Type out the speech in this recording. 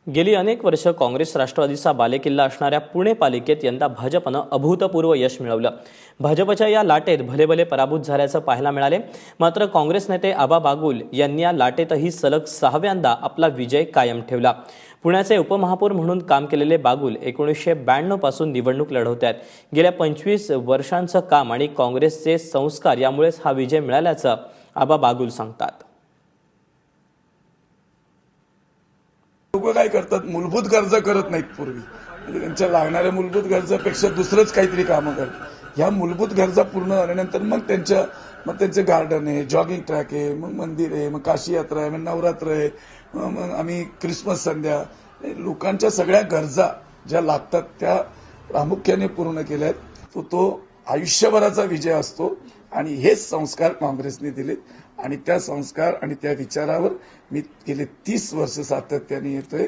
गेली अनेक वर्ष काँग्रेस राष्ट्रवादीचा बालेकिल्ला असणाऱ्या पुणे पालिकेत यंदा भाजपनं अभूतपूर्व यश मिळवलं. भाजपच्या या लाटेत भलेभले पराभूत झाल्याचं पाहायला मिळाले. मात्र काँग्रेस नेते आबा बागुल यांनी या लाटेतही सलग 6व्यांदा आपला विजय कायम ठेवला. पुण्याचे उपमहापौर म्हणून काम केलेले बागुल 1992 पासून निवडणूक लढवत आहेत. गेल्या 25 वर्षांचं काम आणि काँग्रेसचे संस्कार यामुळेच हा विजय मिळाल्याचं आबा बागुल सांगतात. लोक काय करतात, मूलभूत गरजा करत नाहीत. पूर्वी म्हणजे त्यांच्या लागणाऱ्या मूलभूत गरजापेक्षा दुसरंच काहीतरी कामं करतात. ह्या मूलभूत गरजा पूर्ण झाल्यानंतर मग त्यांचे गार्डन आहे, जॉगिंग ट्रॅक आहे, मग मंदिर आहे, मग काशी यात्रा आहे, मग नवरात्र आहे, मग आम्ही क्रिसमस संध्या, लोकांच्या सगळ्या गरजा ज्या लागतात त्या प्रामुख्याने पूर्ण केल्या आहेत. तो आयुष्यभराचा विजय असतो आणि हेच संस्कार काँग्रेसने दिलेत आणि त्या संस्कार आणि त्या विचारावर मी गेले 30 वर्ष सातत्याने येतोय.